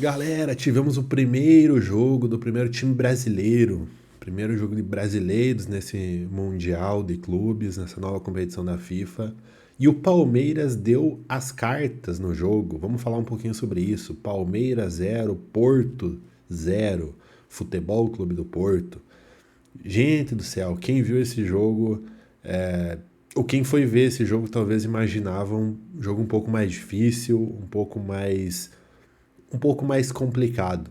Galera, tivemos o primeiro jogo do primeiro time brasileiro. Primeiro jogo de brasileiros nesse Mundial de Clubes, nessa nova competição da FIFA. E o Palmeiras deu as cartas no jogo. Vamos falar um pouquinho sobre isso. Palmeiras 0, Porto 0, Futebol Clube do Porto. Gente do céu, quem viu esse jogo, ou quem foi ver esse jogo, talvez imaginava um jogo um pouco mais difícil, um pouco mais complicado.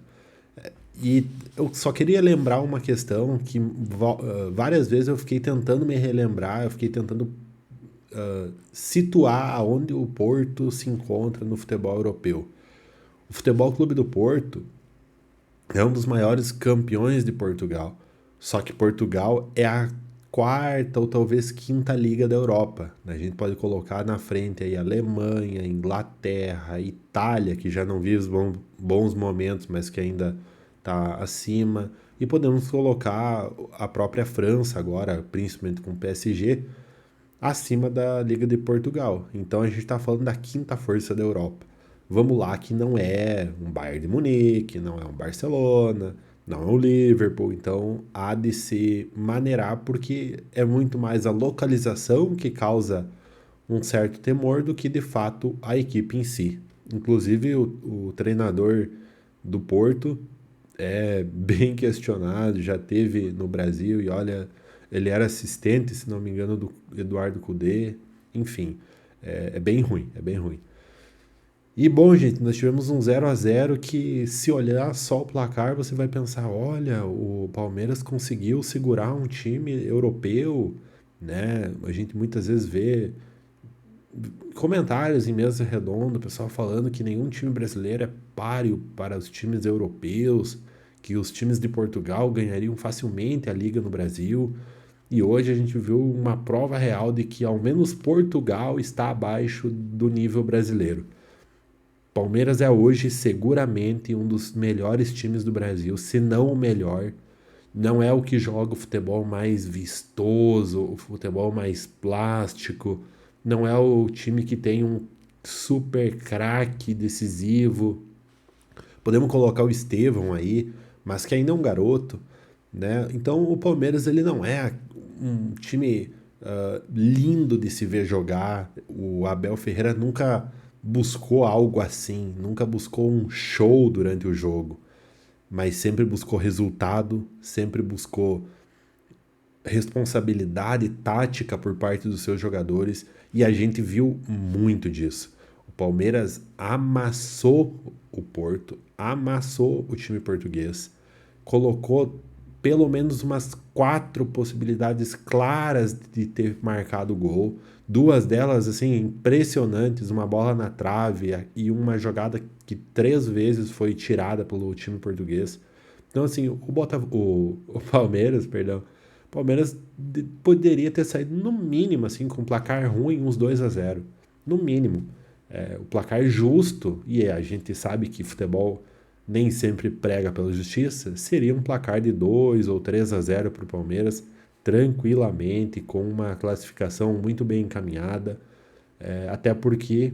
E eu só queria lembrar uma questão que várias vezes eu fiquei tentando me relembrar, eu fiquei tentando situar aonde o Porto se encontra no futebol europeu. O Futebol Clube do Porto é um dos maiores campeões de Portugal. Só que Portugal é a quarta ou talvez quinta liga da Europa. A gente pode colocar na frente aí Alemanha, Inglaterra, Itália, que já não vive bons momentos, mas que ainda está acima. E podemos colocar a própria França agora, principalmente com o PSG, acima da Liga de Portugal. Então a gente está falando da quinta força da Europa. Vamos lá, que não é um Bayern de Munique, não é um Barcelona, não é um Liverpool. Então há de se maneirar porque é muito mais a localização que causa um certo temor do que de fato a equipe em si. Inclusive o treinador do Porto é bem questionado, já teve no Brasil e olha, ele era assistente, se não me engano, do Eduardo Cudê, enfim, é bem ruim, é bem ruim. E bom, gente, nós tivemos um 0-0 que, se olhar só o placar, você vai pensar: olha, o Palmeiras conseguiu segurar um time europeu, né? A gente muitas vezes vê comentários em mesa redonda, o pessoal falando que nenhum time brasileiro é páreo para os times europeus, que os times de Portugal ganhariam facilmente a liga no Brasil. E hoje a gente viu uma prova real de que ao menos Portugal está abaixo do nível brasileiro. Palmeiras é hoje seguramente um dos melhores times do Brasil, se não o melhor. Não é o que joga o futebol mais vistoso, o futebol mais plástico. Não é o time que tem um super craque decisivo. Podemos colocar o Estevão aí, mas que ainda é um garoto, né? Então o Palmeiras ele não é um time lindo de se ver jogar. O Abel Ferreira nunca buscou algo assim, nunca buscou um show durante o jogo, mas sempre buscou resultado, sempre buscou responsabilidade tática por parte dos seus jogadores e a gente viu muito disso. O Palmeiras amassou o Porto, amassou o time português, colocou pelo menos umas quatro possibilidades claras de ter marcado o gol. Duas delas, assim, impressionantes, uma bola na trave e uma jogada que três vezes foi tirada pelo time português. Então, assim, o Palmeiras, perdão, o Palmeiras poderia ter saído no mínimo, assim, com um placar ruim, uns 2-0. No mínimo. O placar justo, e a gente sabe que futebol nem sempre prega pela justiça, seria um placar de 2 ou 3-0 para o Palmeiras, tranquilamente, com uma classificação muito bem encaminhada, até porque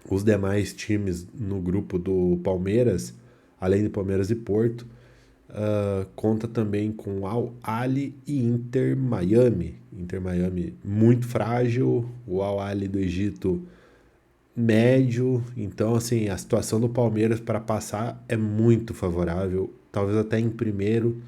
os demais times no grupo do Palmeiras, além de Palmeiras e Porto, conta também com Al Ahly e Inter Miami. Inter Miami muito frágil, o Al Ahly do Egito médio. Então, assim, a situação do Palmeiras para passar é muito favorável, talvez até em primeiro,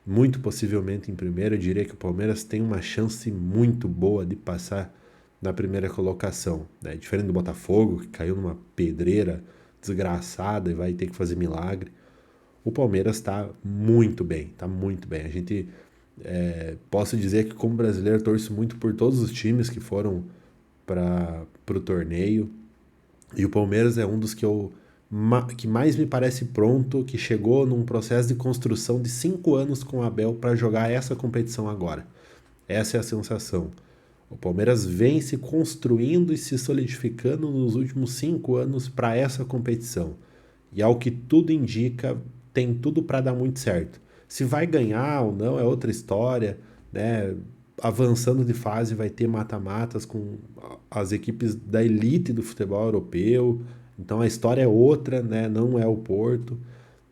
muito possivelmente em primeiro. Eu diria que o Palmeiras tem uma chance muito boa de passar na primeira colocação, né? Diferente do Botafogo, que caiu numa pedreira desgraçada e vai ter que fazer milagre. O Palmeiras está muito bem, está muito bem. A gente posso dizer que como brasileiro torço muito por todos os times que foram para o torneio. E o Palmeiras é um dos que mais me parece pronto, que chegou num processo de construção de 5 anos com o Abel para jogar essa competição agora. Essa é a sensação. O Palmeiras vem se construindo e se solidificando nos últimos 5 anos para essa competição. E ao que tudo indica, tem tudo para dar muito certo. Se vai ganhar ou não é outra história, né? Avançando de fase vai ter mata-matas com as equipes da elite do futebol europeu, Então a história é outra, né? Não é o Porto,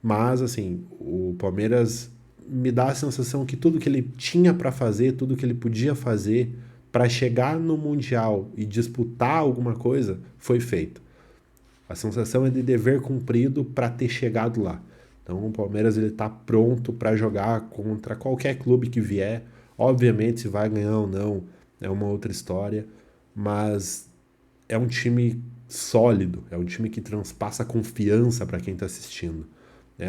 mas assim, o Palmeiras me dá a sensação que tudo que ele tinha para fazer, tudo que ele podia fazer para chegar no Mundial e disputar alguma coisa, foi feito. A sensação é de dever cumprido para ter chegado lá. Então o Palmeiras ele está pronto para jogar contra qualquer clube que vier. Obviamente, se vai ganhar ou não é uma outra história, mas é um time sólido, é um time que transpassa confiança para quem está assistindo.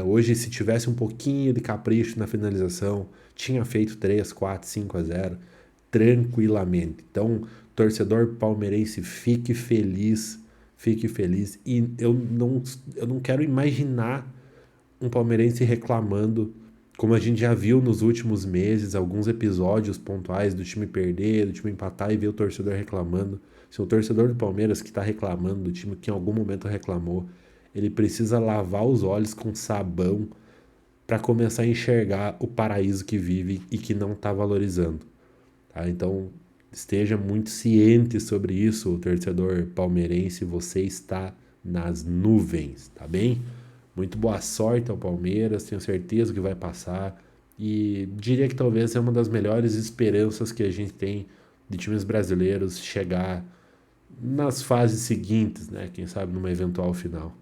Hoje, se tivesse um pouquinho de capricho na finalização, tinha feito 3, 4, 5-0 tranquilamente. Então, torcedor palmeirense, fique feliz. E eu não quero imaginar um palmeirense reclamando, como a gente já viu nos últimos meses, alguns episódios pontuais do time perder, do time empatar e ver o torcedor reclamando. Se o torcedor do Palmeiras que está reclamando do time que em algum momento reclamou, ele precisa lavar os olhos com sabão para começar a enxergar o paraíso que vive e que não está valorizando. Tá? Então, esteja muito ciente sobre isso, o torcedor palmeirense, você está nas nuvens, tá bem? Muito boa sorte ao Palmeiras, tenho certeza que vai passar e diria que talvez é uma das melhores esperanças que a gente tem de times brasileiros chegar nas fases seguintes, né? Quem sabe numa eventual final.